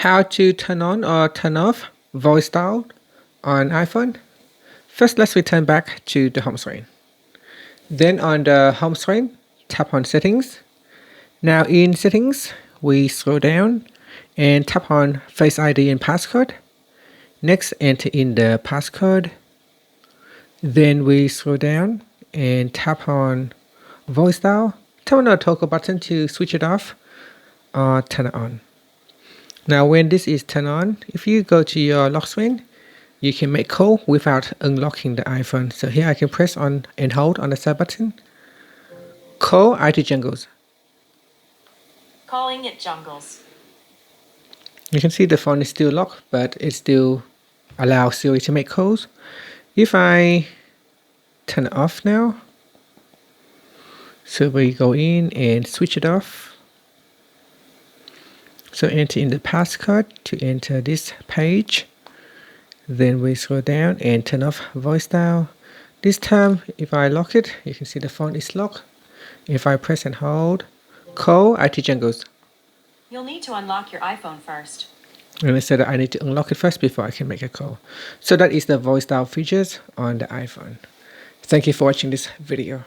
How to turn on or turn off voice dial on iPhone. First, let's return back to the home screen. Then on the home screen, tap on Settings. Now in Settings, we scroll down and tap on Face ID and passcode. Next, enter in the passcode. Then we scroll down and tap on Voice Dial. Tap on the toggle button to switch it off or turn it on. Now when this is turned on, if you go to your lock screen, you can make call without unlocking the iPhone. So here I can press on and hold on the side button. Call ITJungles. Calling ITJungles. You can see the phone is still locked, but it still allows Siri to make calls. If I turn it off now, so we go in and switch it off. So enter in the passcode to enter this page. Then we scroll down and turn off voice dial. This time, if I lock it, you can see the phone is locked. If I press and hold, call ITJungles. You'll need to unlock your iPhone first. And it said that I need to unlock it first before I can make a call. So that is the voice dial features on the iPhone. Thank you for watching this video.